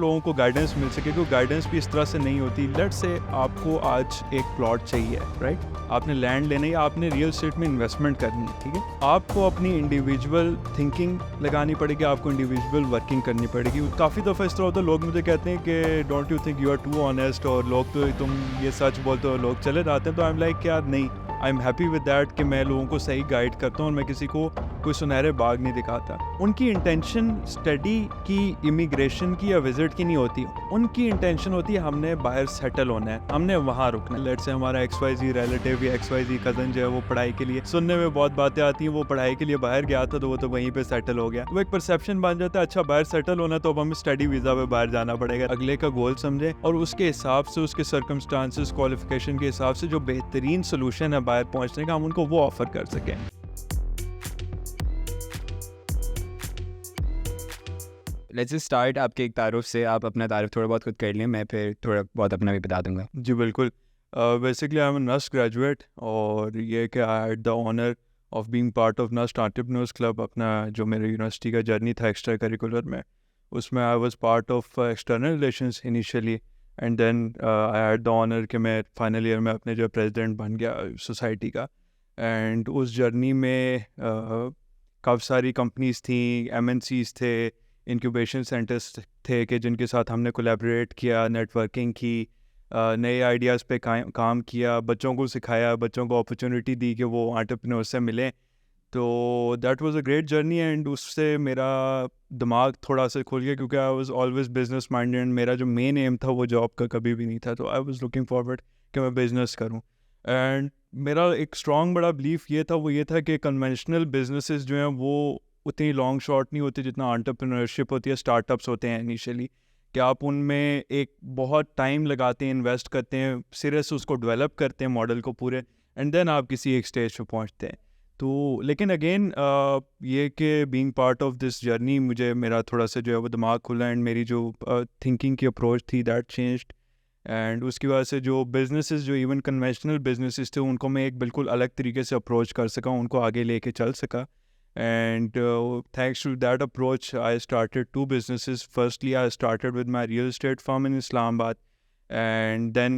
लोगों को गाइडेंस मिल सके, क्योंकि गाइडेंस भी इस तरह से नहीं होती। लेट्स से आपको आज एक प्लॉट चाहिए, राइट, आपने लैंड लेना है, आपने रियल एस्टेट में इन्वेस्टमेंट करनी है, ठीक है, आपको अपनी इंडिविजुअल थिंकिंग लगानी पड़ेगी, आपको इंडिविजुअल वर्किंग करनी पड़ेगी। काफ़ी दफ़ा इस तरह होता है, लोग मुझे कहते हैं कि don't you think you are too honest, और लोग तो तुम ये सच बोलते हो, लोग चले जाते हैं। तो आई एम लाइक यार नहीं, I am happy with that कि मैं लोगों को सही गाइड करता हूँ और मैं किसी को कोई सुनहरे बाग नहीं दिखाता। उनकी इंटेंशन स्टडी की, इमिग्रेशन की या विजिट की नहीं होती, उनकी इंटेंशन होती है हमने बाहर सेटल होना है, हमने वहाँ रुकना है। लेट्स से हमारा XYZ रिलेटिव या XYZ कज़न जो है वो पढ़ाई के लिए, सुनने में बहुत बातें आती हैं, वो पढ़ाई के लिए बाहर गया था तो वो तो वहीं पे सेटल हो गया। वो एक परसेप्शन बन जाता है, अच्छा बाहर सेटल होना तो अब हमें स्टडी वीज़ा पे बाहर जाना पड़ेगा। अगले का गोल समझें और उसके हिसाब से, उसके सर्कमस्टांसेस, क्वालिफिकेशन के हिसाब से जो बेहतरीन सोल्यूशन है बाहर पहुँचने का, हम उनको वो ऑफर कर सकें। लेट्स जस्ट स्टार्ट आपके एक तारुफ से। आप अपना तारुफ थोड़ा बहुत खुद कर लें, मैं फिर थोड़ा बहुत अपना भी बता दूंगा। जी बिल्कुल। Basically I am NUST graduate, और ये कि I had the honour of being part of NUST entrepreneurs club. अपना जो मेरे यूनिवर्सिटी का जर्नी था एक्स्ट्रा करिकुलर में, उसमें I was part of external relations initially, and then I had the honour कि मैं फाइनल ईयर में अपने जो प्रेसिडेंट बन गया सोसाइटी का। एंड उस जर्नी में काफ़ी सारी कंपनीज थी, MNCs थे, इंक्यूबेशन सेंटर्स थे कि जिनके साथ हमने कोलैबोरेट किया, नेटवर्किंग की, नए आइडियाज़ पे काम किया, बच्चों को सिखाया, बच्चों को अपॉर्चुनिटी दी कि वो एंटरप्रेन्योर से मिलें। तो that was a great journey, and उससे मेरा दिमाग थोड़ा सा खुल गया, क्योंकि I was always business minded, and मेरा जो मेन एम था वो जॉब का कभी भी नहीं था। तो आई वाज लुकिंग फॉरवर्ड कि मैं बिज़नेस करूं। एंड मेरा एक स्ट्रॉन्ग बड़ा बिलीफ ये था कि कन्वेंशनल बिजनेसेस जो हैं वो उतनी लॉन्ग शॉट नहीं होती जितना एंटरप्रेन्योरशिप होती है, स्टार्टअप्स होते हैं इनिशियली, कि आप उनमें एक बहुत टाइम लगाते हैं, इन्वेस्ट करते हैं, सिरे से उसको डेवलप करते हैं मॉडल को पूरे, एंड देन आप किसी एक स्टेज पे पहुंचते हैं। तो लेकिन अगेन ये कि being part of this journey, मुझे मेरा थोड़ा सा जो है वो दिमाग खुला, एंड मेरी जो थिंकिंग की अप्रोच थी दैट चेंज्ड, एंड उसकी वजह से जो बिजनेसेस, जो इवन कन्वेंशनल बिजनेसेस थे, उनको मैं एक बिल्कुल अलग तरीके से अप्रोच कर सका, उनको आगे लेके चल सका। And thanks to that approach, I started two businesses. Firstly, I started with my real estate firm in Islamabad, and then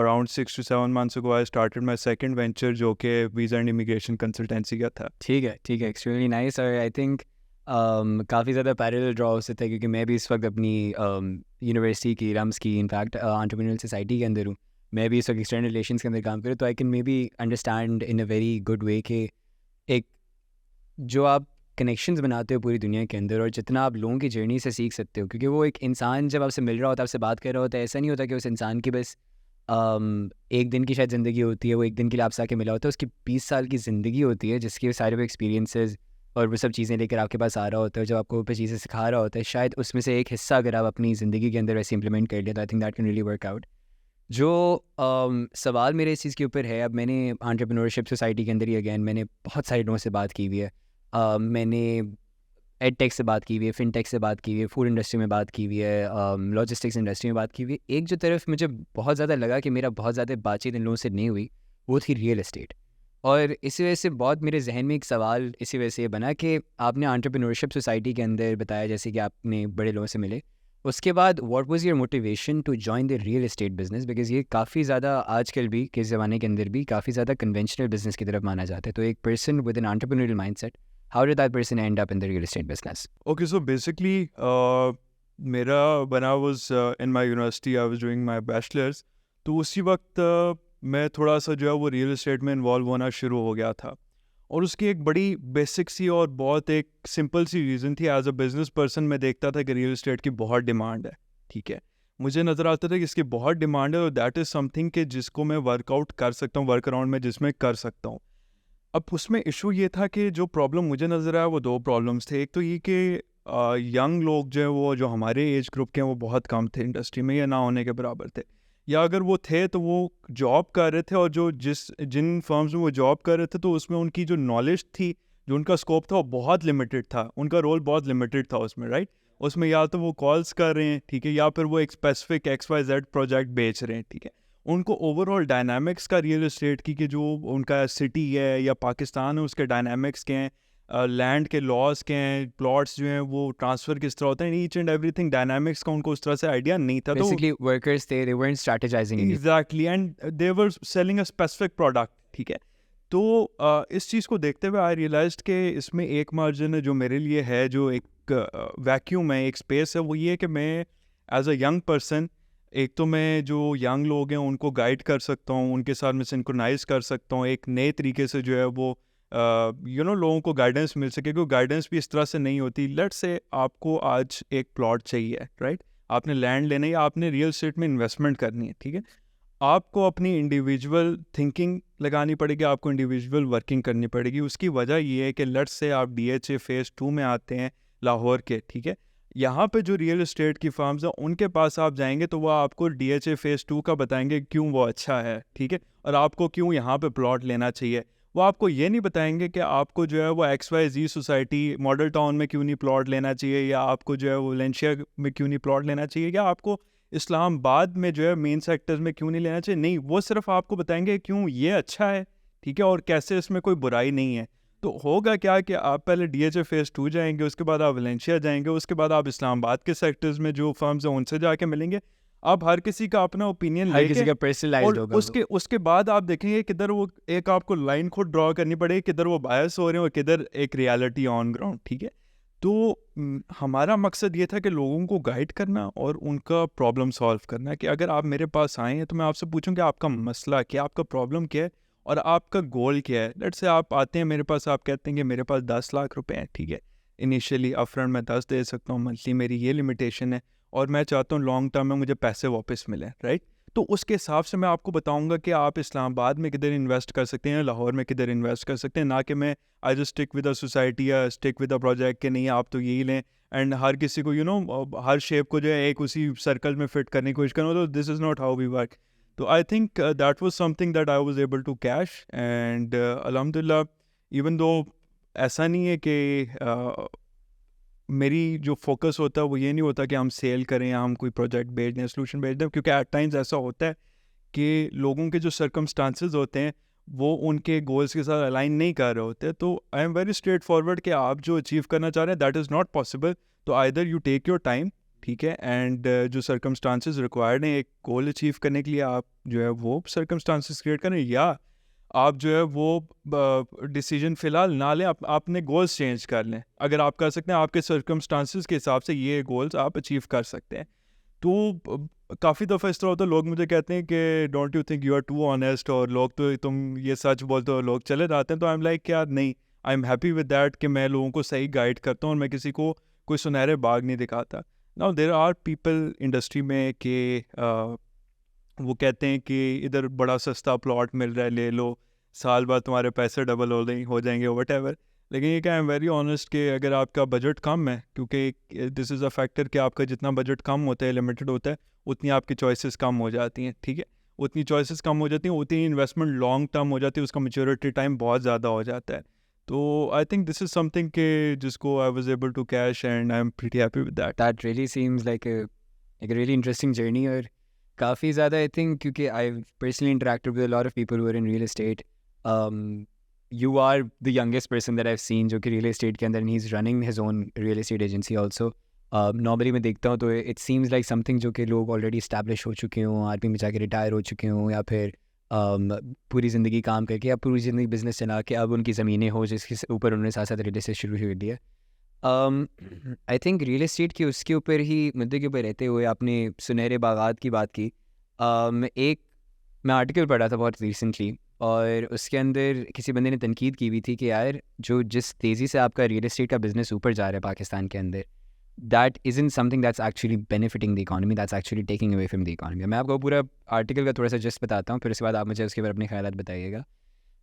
around 6 to 7 months ago, I started my second venture, जो कि visa and immigration consultancy का था। ठीक है, extremely nice. और I think काफ़ी ज़्यादा parallel draw हो सकता है, क्योंकि मैं भी इस वक्त अपनी यूनिवर्सिटी की, रम्स की, इनफैक्ट एंटरप्रेन्योरल सोसाइटी के अंदर हूँ। मैं भी इस वक्त एक्सटर्नल रिलेशंस के अंदर काम करूँ, तो I can may be understand in a very good way कि एक जो आप कनेक्शंस बनाते हो पूरी दुनिया के अंदर, और जितना आप लोगों की जर्नी से सीख सकते हो, क्योंकि वो एक इंसान जब आपसे मिल रहा होता है, आपसे बात कर रहा होता है, ऐसा नहीं होता कि उस इंसान की बस एक दिन की शायद ज़िंदगी होती है, वो एक दिन के लिए आपसे आके मिला होता है, उसकी 20 साल की ज़िंदगी होती है, जिसके सारे वो एक्सपीरियंसेस और वो सब चीज़ें लेकर आपके पास आ रहा होता है, जब आपको वो चीज़ें सिखा रहा होता है। शायद उसमें से एक हिस्सा अगर आप अपनी ज़िंदगी के अंदर वैसे इंप्लीमेंट कर लें, तो I think that can really work out. जो सवाल मेरे इस चीज़ के ऊपर है, अब मैंने एंटरप्रेन्योरशिप सोसाइटी के अंदर ही अगेन मैंने बहुत सारे लोगों से बात की हुई है। मैंने एडटेक से बात की हुई है, फिनटेक से बात की हुई है, फूड इंडस्ट्री में बात की हुई है, लॉजिस्टिक्स इंडस्ट्री में बात की हुई है। एक जो तरफ मुझे बहुत ज़्यादा लगा कि मेरा बहुत ज़्यादा बातचीत इन लोगों से नहीं हुई, वो थी रियल एस्टेट। और इसी वजह से बहुत मेरे जहन में एक सवाल इसी वजह से ये बना कि आपने एंटरप्रेन्योरशिप सोसाइटी के अंदर बताया जैसे कि आपने बड़े लोगों से मिले, उसके बाद what was your motivation to join the real estate business? Because ये काफ़ी ज़्यादा आजकल भी के ज़माने के अंदर भी काफ़ी ज़्यादा कन्वेंशनल बिजनेस की तरफ माना जाता है। तो एक person with an entrepreneurial mindset, how did that person end up in the real estate business? Okay, so basically, मेरा when I was in my university, I was doing my bachelor's, तो उसी वक्त मैं थोड़ा सा जो है वो रियल एस्टेट में इन्वॉल्व होना शुरू हो गया था। और उसकी एक बड़ी बेसिक सी और बहुत एक सिंपल सी रीज़न थी। एज अ बिजनेस पर्सन मैं देखता था कि रियल एस्टेट की बहुत डिमांड है, ठीक है, मुझे नज़र आता था कि इसकी बहुत डिमांड है, और दैट इज़ समथिंग कि जिसको मैं वर्कआउट कर सकता हूँ, वर्क अराउंड में जिसमें कर सकता हूँ। अब उसमें इशू ये था कि जो प्रॉब्लम मुझे नज़र आया वो दो प्रॉब्लम्स थे। एक तो ये कि यंग लोग जो है वो, जो हमारे एज ग्रुप के हैं, वो बहुत कम थे इंडस्ट्री में, या ना होने के बराबर थे, या अगर वो थे तो वो जॉब कर रहे थे, और जिन फर्म्स में वो जॉब कर रहे थे तो उसमें उनकी जो नॉलेज थी, जो उनका स्कोप था, वो बहुत लिमिटेड था, उनका रोल बहुत लिमिटेड था उसमें, राइट। उसमें या तो वो कॉल्स कर रहे हैं, ठीक है, या फिर वो एक स्पेसिफिक XYZ प्रोजेक्ट बेच रहे हैं, ठीक है। उनको ओवरऑल डायनामिक्स का रियल एस्टेट की, कि जो उनका सिटी है या पाकिस्तान है, उसके डायनामिक्स के हैं, लैंड के लॉस के हैं, प्लॉट्स जो हैं वो ट्रांसफ़र किस तरह होते हैं, ईच एंड एवरीथिंग डायनामिक्स का उनको उस तरह से आइडिया नहीं था। तो बेसिकली वर्कर्स थे, दे weren't strategizing anything. Exactly, and they were selling a specific product, ठीक है। तो इस चीज़ को देखते हुए आई रियलाइज्ड कि इसमें एक मार्जिन जो मेरे लिए है, जो एक वैक्यूम है, एक स्पेस है, वो ये है कि मैं एज अ यंग पर्सन, एक तो मैं जो यंग लोग हैं उनको गाइड कर सकता हूँ, उनके साथ मैं सिंक्रोनाइज कर सकता हूँ, एक नए तरीके से जो है वो लोगों को गाइडेंस मिल सके, क्योंकि गाइडेंस भी इस तरह से नहीं होती। लेट्स से आपको आज एक प्लॉट चाहिए, राइट, आपने लैंड लेना है या आपने रियल एस्टेट में इन्वेस्टमेंट करनी है, ठीक है, आपको अपनी इंडिविजुअल थिंकिंग लगानी पड़ेगी, आपको इंडिविजुअल वर्किंग करनी पड़ेगी। उसकी वजह ये है कि लेट्स से आप DHA फेज़ 2 में आते हैं लाहौर के, ठीक है, यहाँ पे जो रियल एस्टेट की फार्म्स हैं उनके पास आप जाएंगे तो वह आपको DHA फेज़ 2 का बताएंगे क्यों वो अच्छा है, ठीक है, और आपको क्यों यहाँ पे प्लॉट लेना चाहिए। वो आपको ये नहीं बताएंगे कि आपको जो है वो XYZ सोसाइटी मॉडल टाउन में क्यों नहीं प्लॉट लेना चाहिए, या आपको जो है वो वेलेंशिया में क्यों नहीं प्लॉट लेना चाहिए, या आपको इस्लामाबाद में जो है मेन सेक्टर्स में क्यों नहीं लेना चाहिए। नहीं, वो सिर्फ आपको बताएंगे क्यों ये अच्छा है, ठीक है, और कैसे इसमें कोई बुराई नहीं है। तो होगा क्या कि आप पहले DHA फेज़ 2 जाएंगे, उसके बाद आप वेलेंशिया जाएंगे, उसके बाद आप इस्लामाबाद के सेक्टर्स में जो फर्म्स हैं उनसे जाके मिलेंगे। आप हर किसी का अपना ओपिनियन हर किसी लेके, का पर्सनलाइज्ड और होगा वो. उसके बाद आप देखेंगे किधर वो एक आपको लाइन खुद ड्रॉ करनी पड़ेगी, किधर वो बायस हो रहे हैं और किधर एक रियलिटी ऑन ग्राउंड, ठीक है। तो हमारा मकसद ये था कि लोगों को गाइड करना और उनका प्रॉब्लम सॉल्व करना, कि अगर आप मेरे पास आए हैं तो मैं आपसे पूछूं कि आपका मसला क्या, आपका प्रॉब्लम क्या है और आपका गोल क्या है। लेट्स से आप आते हैं मेरे पास, आप कहते हैं कि मेरे पास 10 लाख रुपए हैं, ठीक है, इनिशियली अपफ्रंट मैं 10 दे सकता हूँ, मंथली मेरी ये लिमिटेशन है, और मैं चाहता हूँ लॉन्ग टर्म में मुझे पैसे वापस मिले, राइट। तो उसके हिसाब से मैं आपको बताऊंगा कि आप इस्लामाबाद में किधर इन्वेस्ट कर सकते हैं, लाहौर में किधर इन्वेस्ट कर सकते हैं, ना कि मैं I just stick with a society या स्टिक विद अ प्रोजेक्ट के नहीं आप तो यही लें, एंड हर किसी को हर शेप को जो है एक उसी सर्कल में फिट करने की कोशिश करूँ। तो this is not how we work. तो I think that was something that I was able to cash, and अल्हम्दुलिल्लाह, इवन दो ऐसा नहीं है कि मेरी जो फोकस होता है वो ये नहीं होता कि हम सेल करें या हम कोई प्रोजेक्ट बेच दें, सोल्यूशन बेच दें, क्योंकि एट टाइम्स ऐसा होता है कि लोगों के जो सर्कमस्टांसेस होते हैं वो उनके गोल्स के साथ अलाइन नहीं कर रहे होते। तो I am very straight forward कि आप जो अचीव करना चाह रहे हैं दैट इज़ नॉट पॉसिबल। तो either you take your time, ठीक है, एंड जो सर्कमस्टांसेस रिक्वायर्ड हैं एक गोल अचीव करने के लिए, आप जो है वो सर्कमस्टांसेस क्रिएट करें, या आप जो है वो डिसीजन फ़िलहाल ना लें, आपने गोल्स चेंज कर लें। अगर आप कर सकते हैं, आपके सर्कमस्टांसेस के हिसाब से ये गोल्स आप अचीव कर सकते हैं। तो काफ़ी दफ़ा इस तरह होता है, लोग मुझे कहते हैं कि don't you think you are too honest, और लोग तो तुम ये सच बोलते हो, लोग चले जाते हैं। तो आई एम लाइक यार नहीं, I am happy with that कि मैं लोगों को सही गाइड करता हूँ और मैं किसी को कोई सुनहरे बाग नहीं दिखाता। Now there are people industry में कि वो कहते हैं कि इधर बड़ा सस्ता प्लॉट मिल रहा है, ले लो, साल बाद तुम्हारे पैसे डबल हो जाएंगे, वट। लेकिन ये क्या, आई एम वेरी ऑनेस्ट कि अगर आपका बजट कम है, क्योंकि दिस इज़ अ फैक्टर कि आपका जितना बजट कम होता है, लिमिटेड होता है, उतनी आपकी चॉइसेस कम हो जाती हैं, ठीक है, उतनी चॉइसेस कम हो जाती हैं, उतनी इन्वेस्टमेंट लॉन्ग टर्म हो जाती है, उसका मैच्योरिटी टाइम बहुत ज़्यादा हो जाता है। तो I think this is something के जिसको I was able to cash, and I am pretty happy with that. That really seems like a really interesting journey, और काफ़ी ज़्यादा आई थिंक, क्योंकि I've personally interacted with a lot of people who are in real estate. You are the youngest person that I've seen जो कि real estate के अंदर, and he's running his own real estate agency also. Normally मैं देखता हूँ तो it seems like something जो कि लोग already establish हो चुके हों, आर्मी में जाके retire हो चुके हों, या फिर पूरी ज़िंदगी काम करके या पूरी ज़िंदगी बिजनेस चला के अब उनकी ज़मीनें हो जिसके ऊपर उन्होंने साथ साथ रियल एस्टेट शुरू कर दिया। आई थिंक रियल एस्टेट की उसके ऊपर ही मुद्दे के ऊपर रहते हुए आपने सुनहरे बागात की बात की। एक मैं आर्टिकल पढ़ा था बहुत रिसेंटली, और उसके अंदर किसी बंदे ने तनकीद की हुई थी कि यार जो जिस तेज़ी से आपका रियल एस्टेट का बिजनेस ऊपर जा रहा है पाकिस्तान के अंदर, that isn't something that's actually benefiting the economy, that's actually taking away from the economy. मैं आपको पूरा आर्टिकल का थोड़ा सा जस्ट बताता हूँ, फिर उसके बाद आप मुझे उसके ऊपर अपने ख्यालात बताइएगा।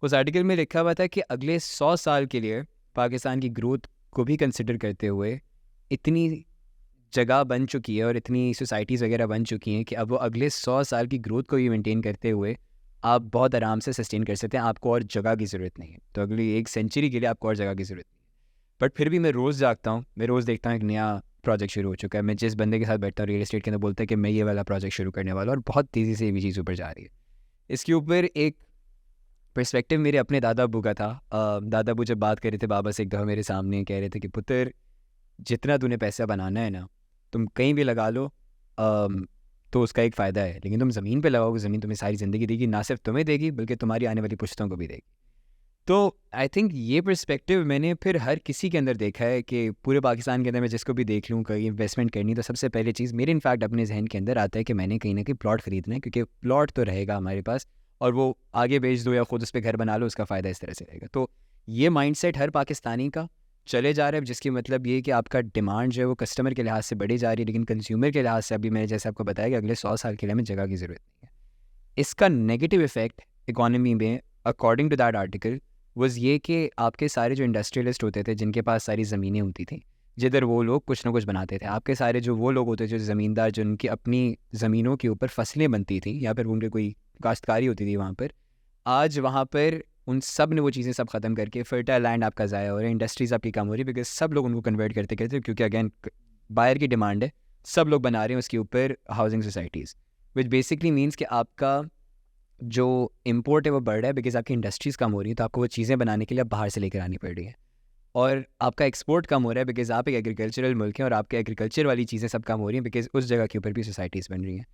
उस आर्टिकल में लिखा हुआ था कि अगले 100 साल के लिए पाकिस्तान की ग्रोथ को भी कंसिडर करते हुए इतनी जगह बन चुकी है और इतनी सोसाइटीज़ वगैरह बन चुकी हैं कि अब वो अगले 100 साल की ग्रोथ को भी मेंटेन करते हुए आप बहुत आराम से सस्टेन कर सकते हैं, आपको और जगह की ज़रूरत नहीं है। तो अगली 1 सेंचुरी के लिए आपको और जगह की ज़रूरत नहीं है। बट फिर भी मैं रोज़ जागता हूँ, मैं रोज़ देखता हूँ एक नया प्रोजेक्ट शुरू हो चुका है। मैं जिस बंदे के साथ बैठता हूँ रियल एस्टेट के अंदर, बोलता है कि मैं ये वाला प्रोजेक्ट शुरू करने वाला हूँ, और बहुत तेज़ी से ये भी चीज़ ऊपर जा रही है। इसके ऊपर एक पर्सपेक्टिव मेरे अपने दादा अब्बू का था। दादा अब्बू जब बात कर रहे थे बाबा से एक दफ़ा मेरे सामने, कह रहे थे कि पुत्र जितना तूने पैसा बनाना है ना, तुम कहीं भी लगा लो, तो उसका एक फ़ायदा है, लेकिन तुम ज़मीन पे लगाओगे, ज़मीन तुम्हें सारी ज़िंदगी देगी, ना सिर्फ तुम्हें देगी बल्कि तुम्हारी आने वाली पुश्तों को भी देगी। तो आई थिंक ये पर्सपेक्टिव मैंने फिर हर किसी के अंदर देखा है कि पूरे पाकिस्तान के अंदर मैं जिसको भी देख लूँ कहीं इन्वेस्टमेंट करनी, तो सबसे पहले चीज़ मेरे इनफैक्ट अपने जहन के अंदर आता है कि मैंने कहीं ना कहीं प्लॉट ख़रीदना है, क्योंकि प्लॉट तो रहेगा हमारे पास और वो आगे बेच दो या खुद उस पर घर बना लो, उसका फ़ायदा इस तरह से रहेगा। तो ये माइंडसेट हर पाकिस्तानी का चले जा रहा है, जिसकी मतलब ये है कि आपका डिमांड जो है वो कस्टमर के लिहाज से बढ़ी जा रही है, लेकिन कंज्यूमर के लिहाज से अभी मैंने जैसे आपको बताया कि अगले 100 साल के लिए हमें जगह की ज़रूरत नहीं है। इसका नेगेटिव इफेक्ट इकोनॉमी में according to that article was ये कि आपके सारे जो इंडस्ट्रियलिस्ट होते थे जिनके पास सारी ज़मीनें होती थी, जिधर वो लोग कुछ ना कुछ बनाते थे, आपके सारे जो वो लोग होते थे जो ज़मींदार, जो उनकी अपनी ज़मीनों के ऊपर फसलें बनती थी या फिर उनके कोई काश्तकारी होती थी वहाँ पर, आज वहाँ पर उन सब ने वो चीज़ें सब ख़त्म करके फर्टाइल लैंड आपका ज़ाया हो रहा है, इंडस्ट्रीज़ आपकी कम हो रही है, बिकॉज सब लोग उनको कन्वर्ट करते करते, क्योंकि अगेन बायर की डिमांड है, सब लोग बना रहे हैं उसके ऊपर housing societies, which basically means कि आपका जो इम्पोर्ट है वो बढ़ रहा है, बिकॉज आपकी इंडस्ट्रीज़ कम हो रही है, तो आपको वो चीज़ें बनाने के लिए अब बाहर से लेकर आनी पड़ रही है। और आपका एक्सपोर्ट कम हो रहा है बिकॉज आप एक एग्रीकल्चरल मुल्क हैं और आपके एग्रीकल्चर वाली चीज़ें सब कम हो रही हैं बिकॉज उस जगह के ऊपर भी सोसाइटीज़ बन रही हैं।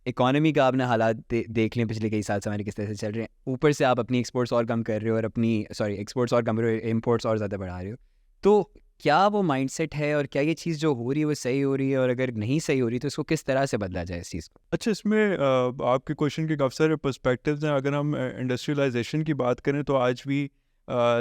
इकॉनमी का आपने हालात देख लें पिछले कई साल से हमारे किस तरह से चल रहे हैं, ऊपर से आप अपनी एक्सपोर्ट्स और कम कर रहे हो और एक्सपोर्ट्स और कम कर रहे हो, इम्पोर्ट्स और ज़्यादा बढ़ा रहे हो। तो क्या वो माइंडसेट है और क्या ये चीज़ जो हो रही है वो सही हो रही है, और अगर नहीं सही हो रही तो इसको किस तरह से बदला जाए इस चीज़ को? अच्छा, इसमें आपके क्वेश्चन के काफ़ी सारे पर्सपेक्टिव्स हैं। अगर हम इंडस्ट्रियलाइजेशन की बात करें तो आज भी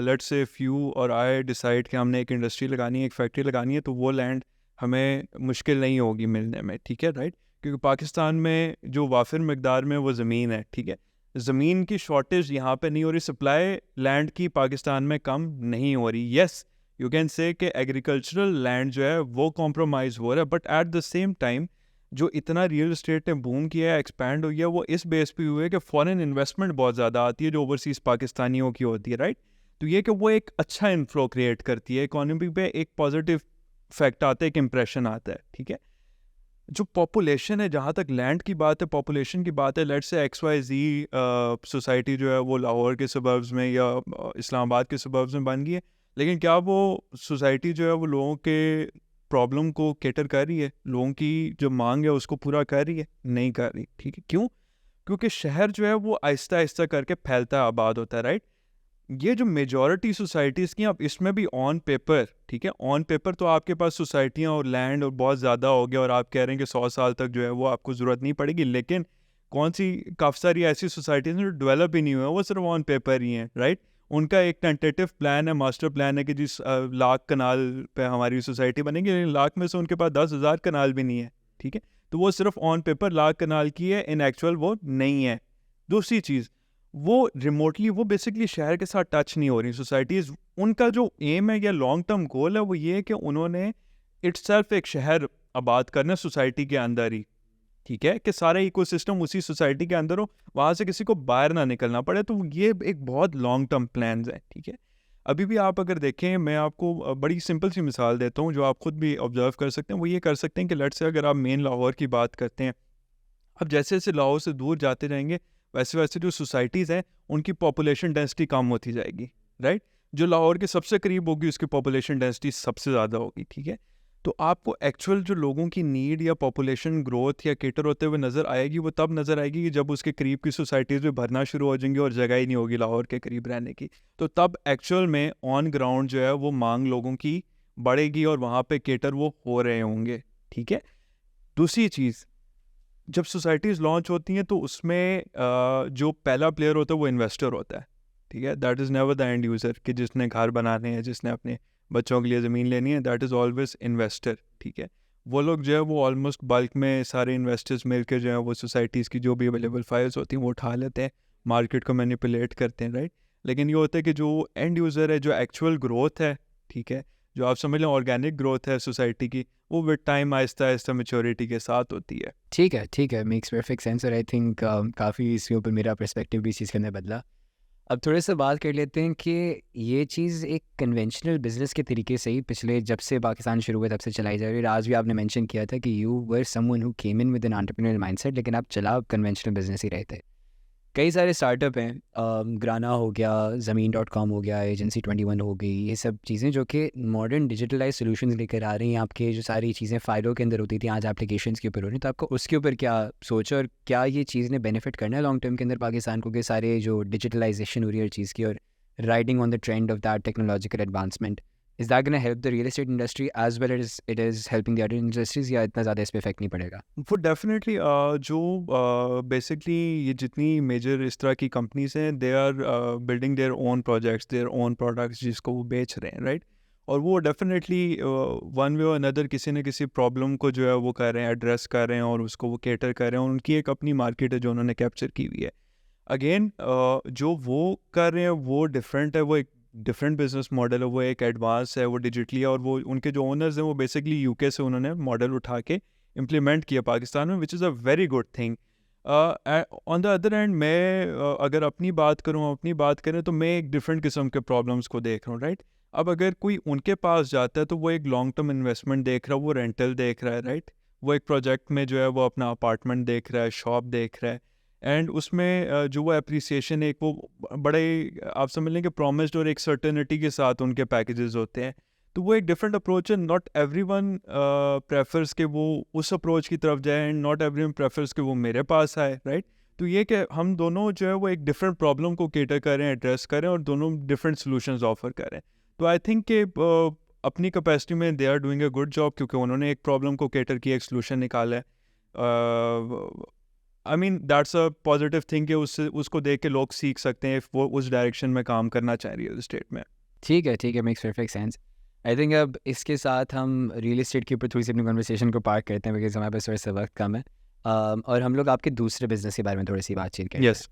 लेट्स से फ्यू और आई डिसाइड कि हमने एक इंडस्ट्री लगानी है, एक फैक्ट्री लगानी है, तो वो लैंड हमें मुश्किल नहीं होगी मिलने में, ठीक है, राइट? क्योंकि पाकिस्तान में जो वाफिर मकदार में वो ज़मीन है, ठीक है, ज़मीन की शॉर्टेज यहाँ पे नहीं हो रही, सप्लाई लैंड की पाकिस्तान में कम नहीं हो रही। येस, यू कैन से कि एग्रीकल्चरल लैंड जो है वो कॉम्प्रोमाइज़ हो रहा है, but at the same time जो इतना रियल इस्टेट ने बूम किया है, एक्सपैंड हो गया, वो इस बेस पे हुए कि फॉरेन इन्वेस्टमेंट बहुत ज़्यादा आती है जो ओवरसीज़ पाकिस्तानियों की होती है, राइट? तो ये कि वो एक अच्छा इन्फ्लो क्रिएट करती है, इकोनॉमी पे एक पॉजिटिव फैक्ट आता है, एक इम्प्रेशन आता है, ठीक है? जो पॉपुलेशन है, जहाँ तक लैंड की बात है, पॉपुलेशन की बात है, लेट्स से XYZ सोसाइटी जो है वो लाहौर के सबर्ब्स में या इस्लामाबाद के सबर्ब्स में बन गई है, लेकिन क्या वो सोसाइटी जो है वो लोगों के प्रॉब्लम को कैटर कर रही है, लोगों की जो मांग है उसको पूरा कर रही है? नहीं कर रही, ठीक है? क्यों? क्योंकि शहर जो है वो आहिस्ता आहिस्ता करके फैलता है, आबाद होता है, राइट? ये जो मेजॉरिटी सोसाइटीज़ की, अब इसमें भी ऑन पेपर, ठीक है, ऑन पेपर तो आपके पास सोसाइटियाँ और लैंड और बहुत ज़्यादा हो गया और आप कह रहे हैं कि 100 साल तक जो है वो आपको ज़रूरत नहीं पड़ेगी, लेकिन कौन सी काफ़ी सारी ऐसी सोसाइटीज़ हैं जो डेवलप ही नहीं हुए, वो सिर्फ ऑन पेपर ही हैं, राइट? उनका एक टेंटेटिव प्लान है, मास्टर प्लान है कि जिस लाख कनाल पे हमारी सोसाइटी बनेगी, लेकिन लाख में से उनके पास 10,000 कनाल भी नहीं है, ठीक है? तो वो सिर्फ ऑन पेपर लाख कनाल की है, इन एक्चुअल वो नहीं है। दूसरी चीज़, वो रिमोटली वो बेसिकली शहर के साथ टच नहीं हो रही सोसाइटीज़। उनका जो एम है या लॉन्ग टर्म गोल है वो ये है कि उन्होंने इटसेल्फ एक शहर आबाद करना सोसाइटी के अंदर ही, ठीक है, कि सारा इकोसिस्टम उसी सोसाइटी के अंदर हो, वहाँ से किसी को बाहर ना निकलना पड़े। तो ये एक बहुत लॉन्ग टर्म प्लान्स हैं, ठीक है? अभी भी आप अगर देखें, मैं आपको बड़ी सिंपल सी मिसाल देता हूँ जो आप खुद भी ऑब्जर्व कर सकते हैं। वो ये कर सकते हैं कि लेट्स से अगर आप मेन लाहौर की बात करते हैं, अब जैसे जैसे लाहौर से दूर जाते जाएंगे वैसे वैसे जो सोसाइटीज़ हैं उनकी पॉपुलेशन डेंसिटी कम होती जाएगी, राइट? जो लाहौर के सबसे करीब होगी उसकी पॉपुलेशन डेंसिटी सबसे ज़्यादा होगी, ठीक है? तो आपको एक्चुअल जो लोगों की नीड या पॉपुलेशन ग्रोथ या केटर होते हुए नज़र आएगी, वो तब नज़र आएगी कि जब उसके करीब की सोसाइटीज़ में भरना शुरू हो जाएंगी और जगह ही नहीं होगी लाहौर के करीब रहने की। तो तब एक्चुअल में ऑन ग्राउंड जो है वो मांग लोगों की बढ़ेगी और वहाँ पे केटर वो हो रहे होंगे, ठीक है? दूसरी चीज़, जब सोसाइटीज़ लॉन्च होती हैं तो उसमें जो पहला प्लेयर होता है वो इन्वेस्टर होता है, ठीक है? That is never the end user कि जिसने घर बनाने हैं, जिसने अपने बच्चों के लिए ज़मीन लेनी है, दैट इज़ ऑलवेज इन्वेस्टर, ठीक है? वो लोग जो है वो ऑलमोस्ट बल्क में सारे इन्वेस्टर्स मिलकर जो है वो सोसाइटीज़ की जो भी अवेलेबल फाइल्स होती हैं वो उठा लेते हैं, मार्केट को मैनिपुलेट करते हैं, राइट? लेकिन ये होता है कि जो एंड यूज़र है, जो एक्चुअल ग्रोथ है, ठीक है, जो आप समझ लें ऑर्गेनिक ग्रोथ है सोसाइटी की, वो with time Aahista Aahista maturity के साथ होती है। ठीक है, मेक्स परफेक्ट सेंस, और आई थिंक काफ़ी इसके ऊपर मेरा पर्सपेक्टिव भी इस चीज़ के अंदर बदला। अब थोड़े से बात कर लेते हैं कि ये चीज़ एक कन्वेंशनल बिजनेस के तरीके से ही पिछले जब से पाकिस्तान शुरू हुआ तब से चलाई जा रही है। आज भी आपने मेंशन किया था कि you were someone who came in with an entrepreneurial mindset, लेकिन आप चला कन्वेंशनल बिजनेस ही रहे थे। कई सारे स्टार्टअप हैं, ग्राना हो गया, ज़मीन.com हो गया, एजेंसी 21 हो गई, ये सब चीज़ें जो कि मॉडर्न डिजिटलाइज सॉल्यूशंस लेकर आ रही हैं। आपके जो सारी चीज़ें फ़ाइलों के अंदर होती थी आज एप्लीकेशंस के ऊपर हो रही हैं, तो आपको उसके ऊपर क्या सोच है और क्या ये चीज़ ने बेनिफिट करना है लॉन्ग टर्म के अंदर पाकिस्तान को, कि सारे जो डिजिटलाइजेशन हो रही है हर चीज़ की, और riding on the trend of that technological advancement, is that gonna help the real estate industry as well as it is helping the other industries, या इतना ज़्यादा इस पर इफेक्ट नहीं पड़ेगा? वो डेफिनेटली जो बेसिकली ये जितनी मेजर इस तरह की कंपनीज हैं, they are building their own projects, their own products जिसको वो बेच रहे हैं, राइट? और वो डेफिनेटली वन वे और अनदर किसी न किसी प्रॉब्लम को जो है वो कर रहे हैं, एड्रेस कर रहे हैं और उसको वो केटर कर रहे हैं, और उनकी एक अपनी मार्केट है जो उन्होंने कैप्चर की हुई है। अगेन जो वो कर रहे हैं वो डिफरेंट है, वो एक डिफरेंट बिजनेस मॉडल है, वो एक एडवांस है, वो डिजिटली है, और वो उनके जो ओनर्स हैं वो बेसिकली यूके से उन्होंने मॉडल उठा के इम्प्लीमेंट किया पाकिस्तान में, which is a very good thing. On the other hand मैं अगर अपनी बात करें तो मैं एक डिफरेंट किस्म के प्रॉब्लम्स को देख रहा हूँ, राइट? अब अगर कोई उनके पास जाता है तो वो एक लॉन्ग टर्म इन्वेस्टमेंट देख रहा है, वो रेंटल देख रहा है, राइट? वो एक प्रोजेक्ट में जो है वो अपना अपार्टमेंट देख रहा है, शॉप देख रहा है, एंड उसमें जो वो अप्रिसिएशन एक वो बड़े आप समझ लें कि प्रॉमिस्ड और एक सर्टेनिटी के साथ उनके पैकेजेस होते हैं। तो वो एक डिफरेंट अप्रोच है। नॉट एवरीवन प्रेफर्स के वो उस अप्रोच की तरफ जाए, एंड नॉट एवरीवन प्रेफर्स के वो मेरे पास आए, राइट? तो ये कि हम दोनों जो है वो एक डिफरेंट प्रॉब्लम को केटर करें, एड्रेस करें, और दोनों डिफरेंट सॉल्यूशंस ऑफर करें। तो आई थिंक कि अपनी कैपेसिटी में they are doing a good job, क्योंकि उन्होंने एक प्रॉब्लम को केटर किया, एक सॉल्यूशन निकाला है। I mean that's a positive thing कि उससे उसको देख के लोग सीख सकते हैं if वो उस डायरेक्शन में काम करना चाह रही है रियल एस्टेट में। ठीक है, makes perfect sense. I think अब इसके साथ हम रियल एस्टेट के ऊपर थोड़ी सी अपनी कन्वर्सेशन को पार्क करते हैं, बिकॉज हमारे पास थोड़ा सा वक्त कम है। और हम लोग आपके दूसरे बिजनेस के बारे में थोड़ी सी बातचीत करते हैं। यस।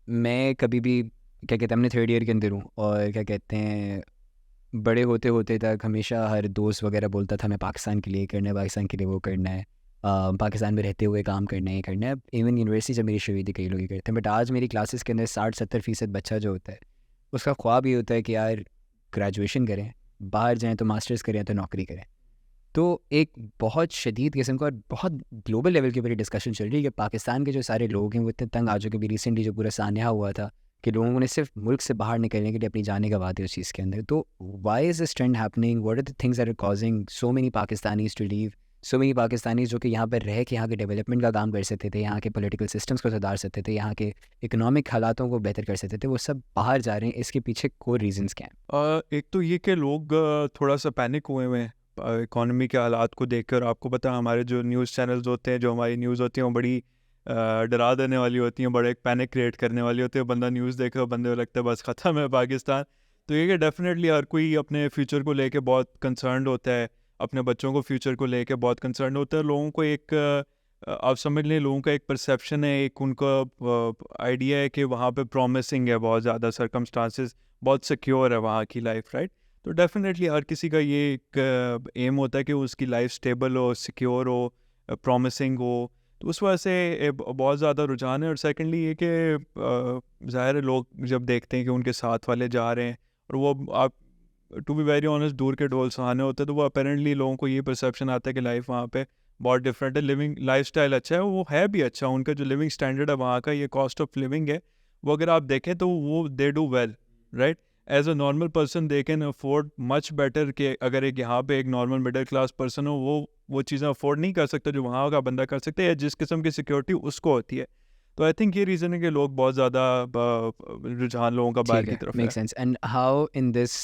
मैं कभी भी क्या कहते हैं अपने थर्ड ईयर के अंदर हूँ, और क्या कहते हैं बड़े होते होते तक हमेशा हर दोस्त वगैरह बोलता था मैं पाकिस्तान के लिए करना है, पाकिस्तान के लिए वो करना है, पाकिस्तान में रहते हुए काम करना है, ये करना है। इवन यूनिवर्सिटी जब मेरी शुरू हुई थी कई लोग ये करते हैं, बट आज मेरी क्लासेस के अंदर 60-70% बच्चा जो होता है उसका ख्वाब ये होता है कि यार ग्रेजुएशन करें, बाहर जाएं तो मास्टर्स करें तो नौकरी करें। तो एक बहुत शदीद किस्म का और बहुत ग्लोबल लेवल के ऊपर ये डिस्कशन चल रही है कि पाकिस्तान के जो सारे लोग हैं वो इतने तंग आ चुके। भी रिसेंटली जो पूरा सान्या हुआ था कि लोगों ने सिर्फ मुल्क से बाहर निकलने के लिए अपनी जाने गंवा दी उस चीज़ के अंदर। तो why is this trend happening, what are the things that are causing so many Pakistanis to leave, so many Pakistanis जो कि यहाँ पर रह के यहाँ के डेवलपमेंट का काम कर सकते थे, यहाँ के पॉलिटिकल सिस्टम्स को सुधार सकते थे, यहाँ के इकोनॉमिक हालातों को बेहतर कर सकते थे, वो सब बाहर जा रहे हैं। इसके पीछे कोर रीजंस क्या हैं? एक तो ये कि लोग थोड़ा सा पैनिक हुए हुए हैं इकोनॉमी के हालात को देखकर। आपको पता है हमारे जो न्यूज़ चैनल्स होते हैं, जो हमारी न्यूज़ होती हैं वो बड़ी डरा देने वाली होती हैं, बड़े एक पैनिक क्रिएट करने वाली होती है। बंदा न्यूज़ देखे और बंदे को लगता है बस ख़त्म है पाकिस्तान। तो ये कि डेफिनेटली हर कोई अपने फ्यूचर को लेके बहुत कंसर्न्ड होता है, अपने बच्चों को फ्यूचर को लेके बहुत कंसर्न होता है। लोगों को एक आप समझ लें लोगों का एक परसेप्शन है, एक उनका आइडिया है कि वहाँ पे प्रॉमिसिंग है बहुत ज़्यादा, सर्कमस्टांसेस बहुत सिक्योर है वहाँ की लाइफ, राइट? तो डेफिनेटली हर किसी का ये एक एम होता है कि उसकी लाइफ स्टेबल हो, सिक्योर हो, प्रॉमिसिंग हो। तो उस वजह से बहुत ज़्यादा रुझान है। और सेकेंडली ये कि ज़ाहिर है लोग जब देखते हैं कि उनके साथ वाले जा रहे हैं और वो आप टू बी वेरी ऑनेस्ट दूर के ढोल सुहाने होते हैं, तो वो अपेरेंटली लोगों को ये परसेप्शन आता है कि लाइफ वहाँ पे बहुत डिफरेंट है, लिविंग लाइफस्टाइल अच्छा है, वो है भी अच्छा। उनका जो लिविंग स्टैंडर्ड है वहाँ का, ये कॉस्ट ऑफ लिविंग है, वो अगर आप देखें तो वो they do well, right? As a normal person they can afford much better कि अगर एक यहाँ पे एक नॉर्मल मिडिल क्लास पर्सन हो वो चीज़ें अफोर्ड नहीं कर सकता जो वहाँ का बंदा कर सकता है, या जिस किस्म की सिक्योरिटी उसको होती है। तो आई थिंक ये रीज़न है कि लोग बहुत ज़्यादा रुझान लोगों का बाहर की तरफ है। Make sense. And how in this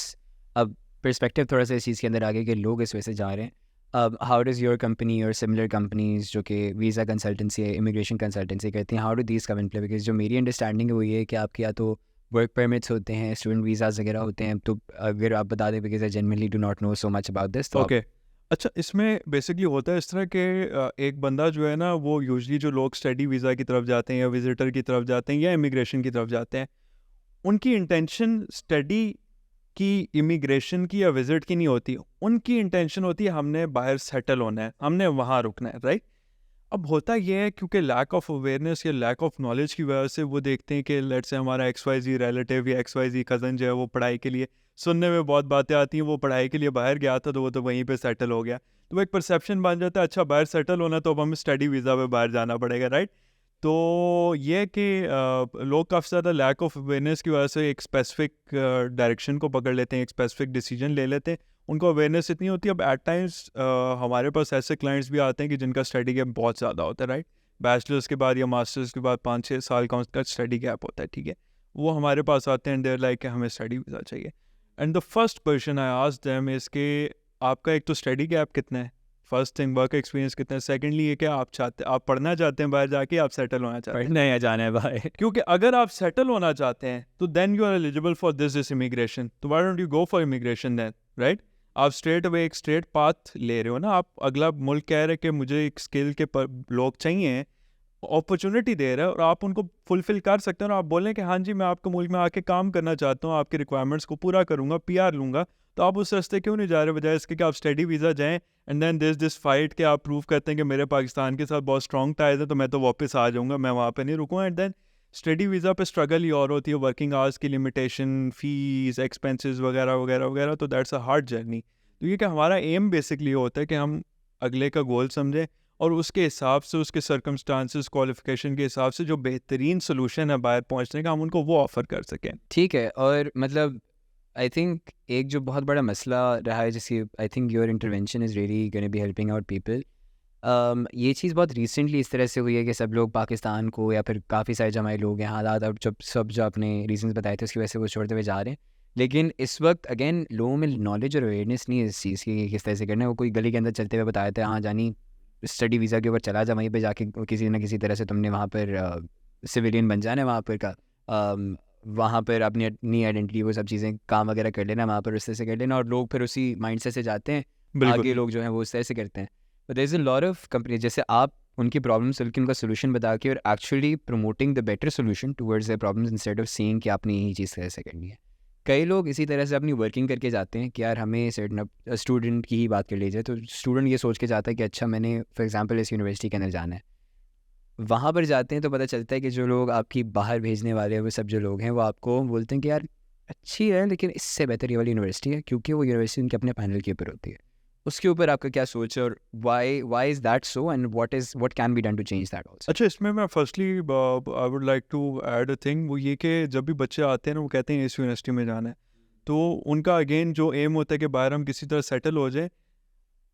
अब पर्सपेक्टिव थोड़ा सा इस चीज़ के अंदर आगे कि लोग इस वजह से जा रहे हैं। अब हाउ डज़ योर कंपनी और सिमिलर कंपनीज जो कि वीज़ा कंसल्टेंसी है, इमिग्रेशन कंसल्टेंसी करती हैं, how do these come in play? Because जो मेरी अंडरस्टैंडिंग है वो ये है कि आपके या तो वर्क परमिट्स होते हैं, स्टूडेंट वीज़ाज़ वगैरह होते हैं। तो अगर आप बता दें, because I generally do not know so much about this. तो ओके, अच्छा, इसमें बेसिकली होता है इस तरह के एक बंदा जो है ना, वो यूजली जो लोग स्टडी वीज़ा की तरफ जाते हैं या विजिटर की तरफ जाते हैं या इमिग्रेशन की तरफ जाते हैं, उनकी इंटेंशन स्टडी की, इमिग्रेशन की या विजिट की नहीं होती। उनकी इंटेंशन होती है हमने बाहर सेटल होना है, हमने वहाँ रुकना है, राइट? अब होता ये है क्योंकि लैक ऑफ अवेयरनेस या लैक ऑफ नॉलेज की वजह से वो देखते हैं कि लेट्स से हमारा XYZ रिलेटिव या XYZ कज़न जो है वो पढ़ाई के लिए, सुनने में बहुत बातें आती हैं, वो पढ़ाई के लिए बाहर गया था तो वो तो वहीं पे सेटल हो गया। तो वो एक परसेप्शन बन जाता है, अच्छा बाहर सेटल होना तो अब हमें स्टडी वीज़ा पे बाहर जाना पड़ेगा, राइट? तो ये कि लोग काफ़ी ज़्यादा लैक ऑफ अवेयरनेस की वजह से एक स्पेसिफिक डायरेक्शन को पकड़ लेते हैं, एक स्पेसिफिक डिसीजन ले लेते हैं, उनको अवेयरनेस इतनी होती है। अब एट टाइम्स हमारे पास ऐसे क्लाइंट्स भी आते हैं कि जिनका स्टडी गैप बहुत ज़्यादा होता है, राइट। बैचलर्स के बाद या मास्टर्स के बाद 5-6 साल का उसका स्टडी गैप होता है, ठीक है। वो हमारे पास आते हैं, देयर लाइक हमें स्टडी वीज़ा चाहिए। And the first question I asked them is के आपका एक तो स्टडी गैप कितना है, फर्स्ट थिंग वर्क एक्सपीरियंस कितना है, सेकेंडली ये कि आप पढ़ना चाहते हैं बाहर जाके, आप सेटल होना चाहते हैं। पढ़ना या जाना है भाई। क्योंकि अगर आप सेटल होना चाहते हैं तो then you are eligible for this immigration, तो why don't you go for immigration then, right. आप स्ट्रेट अवे एक स्ट्रेट पाथ ले रहे हो ना, आप अगला मुल्क कह रहे हैं कि मुझे एक स्किल के लोग चाहिए, अपॉर्चुनिटी दे रहा है और आप उनको फुलफिल कर सकते हैं और आप बोलें कि हाँ जी मैं आपके मुल्क में आके काम करना चाहता हूँ, आपके रिक्वायरमेंट्स को पूरा करूँगा, पीआर लूँगा, तो आप उस रास्ते क्यों नहीं जा रहे, बजाय इसके कि आप स्टडी वीज़ा जाएं एंड देन दिस फाइट के आप प्रूव करते हैं कि मेरे पाकिस्तान के साथ बहुत स्ट्रॉन्ग टाइज है तो मैं तो वापस आ जाऊँगा, मैं वहाँ पे नहीं रुकूँगा। एंड देन स्टडी वीज़ा पे स्ट्रगल ही और होती है, वर्किंग आवर्स की लिमिटेशन, फीस, एक्सपेंसेस वगैरह वगैरह वगैरह, तो दैट्स अ हार्ड जर्नी। तो ये कि हमारा एम बेसिकली होता है कि हम अगले का गोल समझें और उसके हिसाब से, उसके सर्कमस्टांसिस, क्वालिफिकेशन के हिसाब से जो बेहतरीन सोल्यूशन है बाहर पहुंचने का, हम उनको वो ऑफ़र कर सकें। ठीक है, और मतलब आई थिंक एक जो बहुत बड़ा मसला रहा है, जिसकी आई think your intervention is really gonna be helping out people. ये चीज़ बहुत रिसेंटली इस तरह से हुई है कि सब लोग पाकिस्तान को, या फिर काफ़ी सारे जमाई लोग हैं, हालात अब जो आपने रीजंस बताए थे उसकी वजह से वो छोड़ते हुए जा रहे हैं। लेकिन इस वक्त अगेन लोगों में नॉलेज और अवेयरनेस नहीं है इस चीज़ की कि किस तरह से करना है। वो कोई गली के अंदर चलते हुए बताया था, हाँ जानी स्टडी वीज़ा के ऊपर चला जा, वहीं पे जाके किसी ना किसी तरह से तुमने वहाँ पर सिविलियन बन जाना है, वहाँ पर का वहाँ पर अपनी आइडेंटिटी, वो सब चीज़ें काम वगैरह कर लेना वहाँ पर, उस तरह से कर लेना, और लोग फिर उसी माइंडसेट से जाते हैं। आगे लोग जो हैं वो उस तरह से करते हैं। But there is a lot of company, जैसे आप उनकी प्रॉब्लम सुन के उनका सोल्यूशन बता के और actually promoting the better solution towards their problems instead of seeing कि आपने यही चीज़ कैसे करनी है। कई लोग इसी तरह से अपनी वर्किंग करके जाते हैं कि यार हमें सर्टन अप, स्टूडेंट की ही बात कर लीजिए, तो स्टूडेंट ये सोच के जाता है कि अच्छा मैंने फॉर एग्जांपल इस यूनिवर्सिटी के अंदर जाना है। वहाँ पर जाते हैं तो पता चलता है कि जो लोग आपकी बाहर भेजने वाले हैं, वो सब जो लोग हैं वो आपको बोलते हैं कि यार अच्छी है लेकिन इससे बेहतर ये वाली यूनिवर्सिटी है, क्योंकि वो यूनिवर्सिटी उनके अपने पैनल के ऊपर होती है। उसके ऊपर आपका क्या सोच है, और why is that so, and what can be done to change that also? अच्छा, इसमें मैं firstly I would like to add a thing, वो ये कि जब भी बच्चे आते हैं ना, वो कहते हैं इस यूनिवर्सिटी में जाना है, तो उनका अगेन जो एम होता है कि बाहर हम किसी तरह सेटल हो जाए।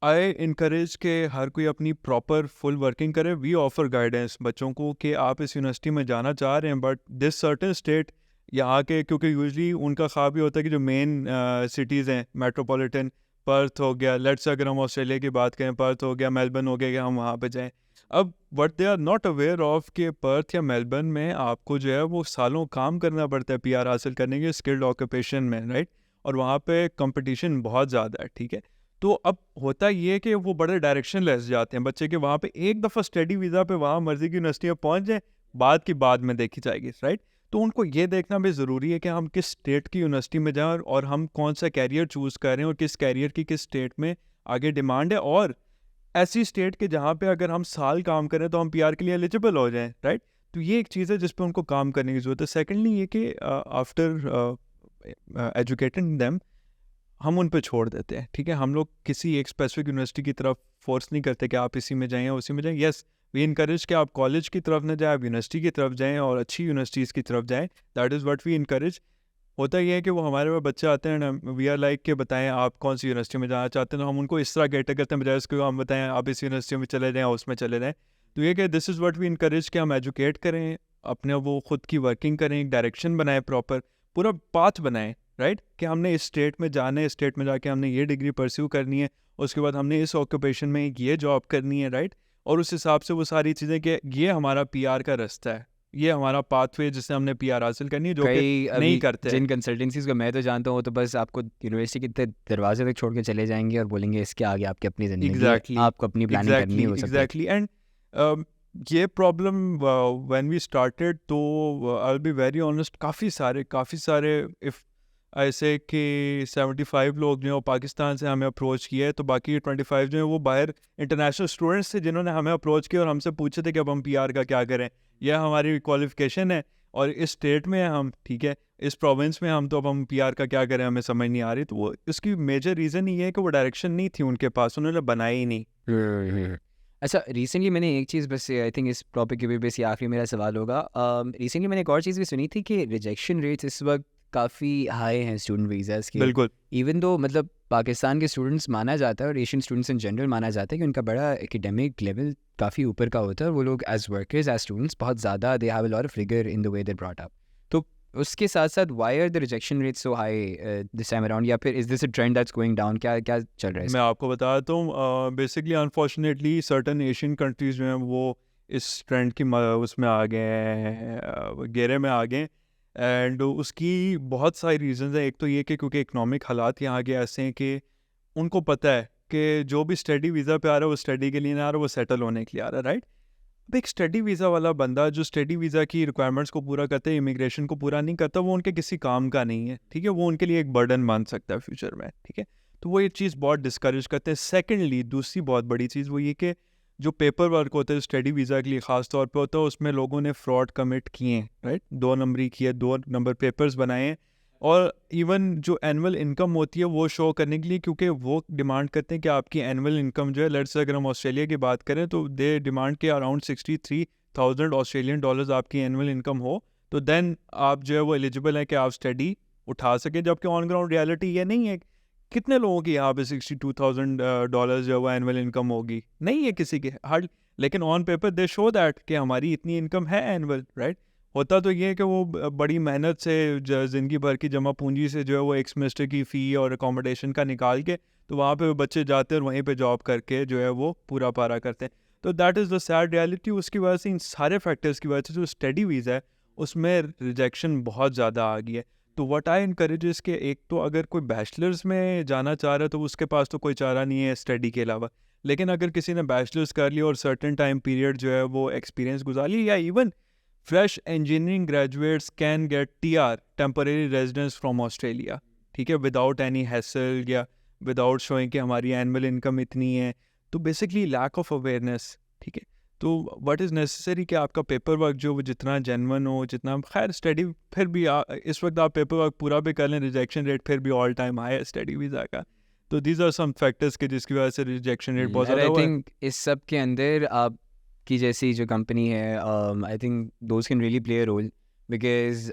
आई इनकरेज के हर कोई अपनी प्रॉपर फुल वर्किंग करे। वी ऑफर गाइडेंस बच्चों को कि आप इस यूनिवर्सिटी में जाना चाह रहे हैं, बट दिस सर्टेन स्टेट यहाँ के, क्योंकि यूजली उनका ख्वाब ये होता है कि जो मेन सिटीज़ हैं मेट्रोपॉलिटन, पर्थ हो गया, लेट्स अगर हम ऑस्ट्रेलिया की बात करें, पर्थ हो गया, मेलबर्न हो गया, कि हम वहाँ पे जाएं। अब but they are not aware of कि पर्थ या मेलबर्न में आपको जो है वो सालों काम करना पड़ता है पीआर हासिल करने के, स्किल्ड ऑक्यूपेशन में, राइट। और वहाँ पे कंपटीशन बहुत ज़्यादा है, ठीक है। तो अब होता ये कि वो बड़े डायरेक्शन लेस जाते हैं बच्चे के, वहाँ पे एक दफ़ा स्टडी वीज़ा पे वहाँ मर्जी की यूनिवर्सिटी में पहुँच जाए, बाद की बाद में देखी जाएगी, राइट। तो उनको ये देखना भी ज़रूरी है कि हम किस स्टेट की यूनिवर्सिटी में जाएं और हम कौन सा कैरियर चूज़ करें और किस कैरियर की किस स्टेट में आगे डिमांड है, और ऐसी स्टेट के जहाँ पे अगर हम साल काम करें तो हम पीआर के लिए एलिजिबल हो जाएं, राइट। तो ये एक चीज़ है जिस पे उनको काम करने की ज़रूरत है। सेकेंडली ये कि आफ्टर एजुकेटिंग देम हम उन पे छोड़ देते हैं, ठीक है। हम लोग किसी एक स्पेसिफिक यूनिवर्सिटी की तरफ फोर्स नहीं करते कि आप इसी में जाएं या उसी में जाएं। यस, वी इनकरेज कि आप कॉलेज की तरफ न जाएं, आप यूनिवर्सिटी की तरफ जाएं और अच्छी यूनिवर्सिटीज़ की तरफ जाएं। That is what we encourage. होता ये है कि वो हमारे पास बच्चे आते हैं ना, वी आर लाइक के बताएं आप कौन सी यूनिवर्सिटी में जाना चाहते हैं, तो हम उनको इस तरह कैटर करते हैं, बजाय उसको हम बताएं आप इस यूनिवर्सिटी में चले जाएँ, उसमें चले जाएँ। तो ये कि this is what we encourage कि हम एजुकेट करें, अपने वो खुद की वर्किंग करें, एक डायरेक्शन बनाएं, प्रॉपर पूरा पाथ बनाएं, राइट। कि हमने इस स्टेट में जाना है, इस स्टेट में जाके हमने ये डिग्री परस्यू करनी है, उसके बाद हमने इस ऑक्यूपेशन में ये जॉब करनी है, राइट। और उस हिसाब से वो सारी चीज़ें कि ये हमारा पीआर का रास्ता है, ये हमारा पाथवे जिससे हमने पीआर हासिल करनी है, जो कि नहीं करते। जिन कंसल्टेंसीज को मैं तो जानता हूँ, तो बस आपको यूनिवर्सिटी के दरवाजे तक छोड़ के चले जाएंगे और बोलेंगे इसके आगे आपकी अपनी जिंदगी है, आपको अपनी प्लानिंग करनी है, वो सब एग्जैक्टली। एंड ये प्रॉब्लम व्हेन वी स्टार्टेड, तो I will be very honest, काफ़ी सारे इफ़ ऐसे कि 75 लोग जो हैं पाकिस्तान से हमें अप्रोच किए है, तो बाकी 25 जो हैं वो बाहर इंटरनेशनल स्टूडेंट्स थे जिन्होंने हमें अप्रोच किया और हमसे पूछे थे कि अब हम पीआर का क्या करें, यह हमारी क्वालिफिकेशन है और इस स्टेट में हम, ठीक है, इस प्रोविंस में हम, तो अब हम पीआर का क्या करें, हमें समझ नहीं आ रही। तो वो इसकी मेजर रीज़न ये है कि वो डायरेक्शन नहीं थी उनके पास, उन्होंने बनाई ही नहीं। अच्छा, रिसेंटली मैंने एक चीज़ बस आई थिंक इस टॉपिक के भी बस ये आखिरी मेरा सवाल होगा। रिसेंटली मैंने एक और चीज़ भी सुनी थी कि रिजेक्शन रेट्स इस वक्त काफ़ी हाई हैं स्टूडेंट वीज़ाज़ के। बिल्कुल। इवन दो मतलब पाकिस्तान के स्टूडेंट्स माना जाता है और एशियन स्टूडेंट्स इन जनरल माना जाता है कि उनका बड़ा एकेडमिक लेवल काफ़ी ऊपर का होता है और वो लोग एज वर्कर्स एज स्टूडेंट्स बहुत ज़्यादा they have a lot of rigour in the way they brought up. तो उसके साथ साथ why are the rejection rates so high this time around, या फिर is this a trend that's going down, क्या क्या चल रहा है मैं इसका? आपको बताता हूँ, basically unfortunately certain Asian countries जो हैं वो इस ट्रेंड की उसमें आ गए हैं, घेरे में आ गए। एंड उसकी बहुत सारी रीजंस हैं। एक तो ये कि क्योंकि इकोनॉमिक हालात यहाँ के ऐसे हैं कि उनको पता है कि जो भी स्टडी वीज़ा पे आ रहा है वो स्टडी के लिए नहीं आ रहा, वो सेटल होने के लिए आ रहा है, राइट। अब एक स्टडी वीज़ा वाला बंदा जो स्टडी वीज़ा की रिक्वायरमेंट्स को पूरा करता है, इमिग्रेशन को पूरा नहीं करता, वो उनके किसी काम का नहीं है, ठीक है। वो उनके लिए एक बर्डन बन सकता है फ्यूचर में, ठीक है। तो वो ये चीज़ बहुत डिस्करेज करते हैं। सेकेंडली दूसरी बहुत बड़ी चीज़ वो ये कि जो पेपर वर्क होता है स्टडी वीज़ा के लिए ख़ास तौर पे होता है, उसमें लोगों ने फ्रॉड कमिट किए हैं, राइट। 2 नंबरी किए, 2 नंबर पेपर्स बनाए हैं। और इवन जो एनुअल इनकम होती है वो शो करने के लिए, क्योंकि वो डिमांड करते हैं कि आपकी एनुअल इनकम जो है, लेट्स से अगर हम ऑस्ट्रेलिया की बात करें तो दे डिमांड के अराउंड 63,000 ऑस्ट्रेलियन डॉलर्स आपकी एनुअल इनकम हो, तो देन आप जो है वो एलिजिबल है कि आप स्टडी उठा सकें। जबकि ऑन ग्राउंड रियलिटी ये नहीं है। कितने लोगों की यहाँ पे 62,000 डॉलर्स जो है वो एनुअल इनकम होगी? नहीं है किसी के हार्ड। लेकिन on paper they show that कि हमारी इतनी इनकम है एनुअल, राइट। होता तो ये है कि वो बड़ी मेहनत से ज़िंदगी भर की जमा पूंजी से जो है वो एक सेमेस्टर की फ़ी और अकोमोडेशन का निकाल के तो वहाँ पे बच्चे जाते हैं और वहीं पे जॉब करके जो है वो पूरा पारा करते हैं। तो that is the sad reality. उसकी वजह से, इन सारे फैक्टर्स की वजह से जो स्टडी वीज़ा है उसमें रिजेक्शन बहुत ज़्यादा आ गई है। तो व्हाट आई इनकरेज इस के, एक तो अगर कोई बैचलर्स में जाना चाह रहा है तो उसके पास तो कोई चारा नहीं है स्टडी के अलावा। लेकिन अगर किसी ने बैचलर्स कर लिया और सर्टेन टाइम पीरियड जो है वो एक्सपीरियंस गुजार लिया, या even fresh engineering graduates can get TR, temporary residence from Australia, ठीक है, विदाउट एनी हैसल या विदाउट शोइंग कि हमारी एनुअल इनकम इतनी है। तो बेसिकली लैक ऑफ अवेयरनेस, ठीक है। तो व्हाट इज़ नेसेसरी कि आपका पेपर वर्क जो वो जितना जेन्युइन हो, जितना खैर स्टडी, फिर भी इस वक्त आप पेपर वर्क पूरा भी कर लें, रिजेक्शन रेट फिर भी ऑल टाइम हाई है स्टडी वीज़ा का। तो दीज आर सम फैक्टर्स के जिसकी वजह से रिजेक्शन रेट बहुत और ज़्यादा आई हुआ है। थिंक इस सब के अंदर आपकी जैसी जो कंपनी है, I think those can really play a role, because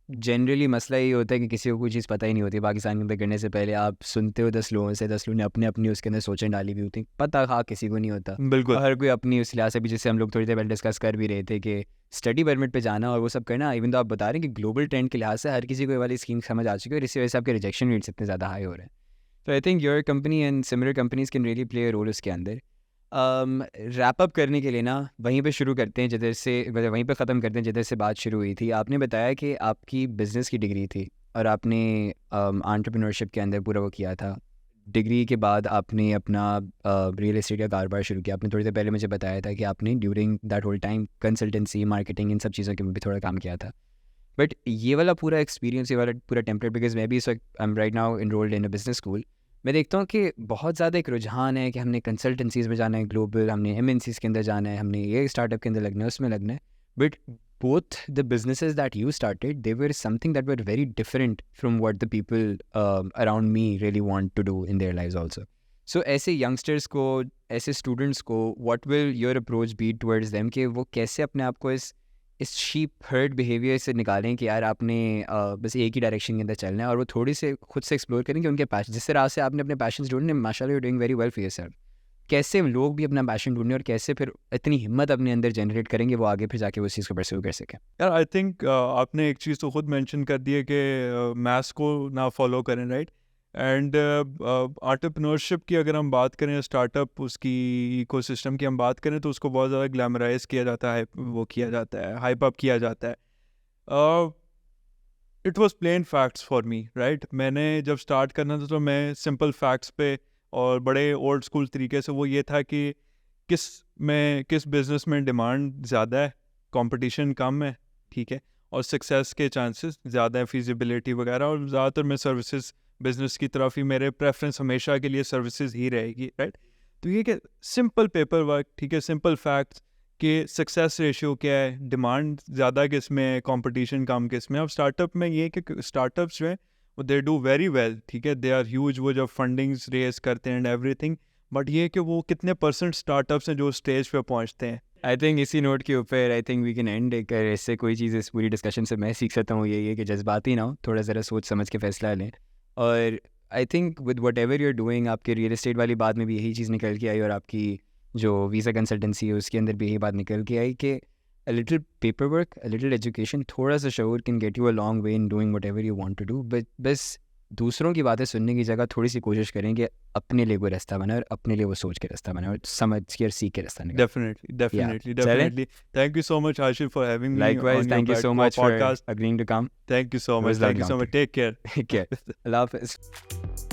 generally मसला ये होता है कि किसी को कोई चीज़ पता ही नहीं होती। पाकिस्तान के अंदर करने से पहले आप सुनते हो 10 लोगों से, 10 लोगों ने अपनी अपनी उसके अंदर सोचें डाली हुई होती, पता हाँ किसी को नहीं होता। बिल्कुल। और हर कोई अपनी उस लिहाज से भी, जैसे हम लोग थोड़ी देर पहले डिस्कस कर भी रहे थे कि स्टडी परमिट पे जाना और वो सब करना, इवन तो आप बता रहे हैं कि ग्लोबल ट्रेंड के लिहाज से हर किसी को ये वाली स्कीम समझ आ चुकी है और इसी वजह से आपके रिजेक्शन रेट्स इतने ज़्यादा हाई हो रहे हैं। तो I think your company and similar companies can really play a role उसके अंदर। रैप अप करने के लिए ना वहीं पे शुरू करते हैं जिधर से, मतलब वहीं पे ख़त्म करते हैं जिधर से बात शुरू हुई थी। आपने बताया कि आपकी बिज़नेस की डिग्री थी और आपने एंटरप्रेन्योरशिप के अंदर पूरा वो किया था। डिग्री के बाद आपने अपना रियल एस्टेट का कारोबार शुरू किया। आपने थोड़ी देर पहले मुझे बताया था कि आपने during that whole time consultancy, marketing, इन सब चीज़ों के में भी थोड़ा काम किया था। बट ये वाला पूरा एक्सपीरियंस, ये वाला पूरा टेम्पलेट, बिकॉज मैं भी इस वक्त I am right now enrolled in a business school, मैं देखता हूँ कि बहुत ज़्यादा एक रुझान है कि हमने कंसल्टेंसीज में जाना है, ग्लोबल, हमने एमएनसीज के अंदर जाना है, हमने ये स्टार्टअप के अंदर लगना है, उसमें लगना है। But both the businesses that you started, they were something that were very different from what the people around me really want to do in their lives also. So ऐसे youngsters को, ऐसे students को, what will your approach be towards them कि वो कैसे अपने आप को इस शीप हर्ड बिहेवियर से निकालें कि यार आपने बस एक ही डायरेक्शन के अंदर चलना है, और वो थोड़ी से खुद से एक्सप्लोर करें कि उनके पैशन, जिस तरह से आपने अपने पैशन ढूंढने, माशाल्लाह you doing very well for yourself, कैसे लोग भी अपना पैशन ढूंढें और कैसे फिर इतनी हिम्मत अपने अंदर जनरेट करेंगे वो आगे फिर जाके उस चीज़ को परस्यू कर सकें। यार आई थिंक आपने एक चीज़ तो खुद मेंशन कर दी है कि मैथ्स को ना फॉलो करें, राइट। एंड एंटरप्रेन्योरशिप की अगर हम बात करें, स्टार्टअप उसकी इकोसिस्टम की हम बात करें, तो उसको बहुत ज़्यादा ग्लैमराइज किया जाता है, वो किया जाता है, हाइप अप किया जाता है। It was plain facts for me, right. मैंने जब स्टार्ट करना था तो मैं सिंपल फैक्ट्स पे और बड़े ओल्ड स्कूल तरीके से, वो ये था कि किस बिज़नेस में डिमांड ज़्यादा है, कंपटीशन कम है, ठीक है, और सक्सेस के चांसेस ज़्यादा है, फिजिबिलिटी वगैरह। और ज़्यादातर मैं सर्विसेज बिजनेस की तरफ ही, मेरे प्रेफरेंस हमेशा के लिए सर्विसेज ही रहेगी, राइट। तो ये कि सिंपल पेपर वर्क, ठीक है, सिंपल फैक्ट्स कि सक्सेस रेशियो क्या है, डिमांड ज़्यादा किस में है, कंपटीशन कम किस में। अब स्टार्टअप में ये कि स्टार्टअप्स जो है वो दे डू वेरी वेल, ठीक है, दे आर ह्यूज, वो जब फंडिंग्स रेज करते हैं एंड एवरीथिंग, बट ये कि वो कितने परसेंट स्टार्टअप्स हैं जो स्टेज पे पहुंचते हैं। आई थिंक इसी नोट के ऊपर I think we can end. इससे कोई चीज़ इस पूरी डिस्कशन से मैं सीख सकता हूँ ये कि जज्बाती ना हो, थोड़ा ज़रा सोच समझ के फैसला लें। और I think with whatever you are doing, आपके रियल एस्टेट वाली बात में भी यही चीज़ निकल के आई, और आपकी जो वीज़ा कंसल्टेंसी है उसके अंदर भी यही बात निकल के आई कि a little paperwork, a little education, थोड़ा सा शऊर can get you a long way in doing whatever you want to do. But बस दूसरों की बातें सुनने की जगह थोड़ी सी कोशिश करें कि अपने लिए कोई रास्ता बनाए, और अपने लिए वो सोच के रास्ता बनाए, और समझ के और सीख के रास्ता निकाले। Definitely. Thank you so much, Ashif, for having me. Likewise, on thank your you so much podcast. for agreeing to come. Thank you so It was much. Thank you so lovely much. Take care. Take care. Allah Hafiz.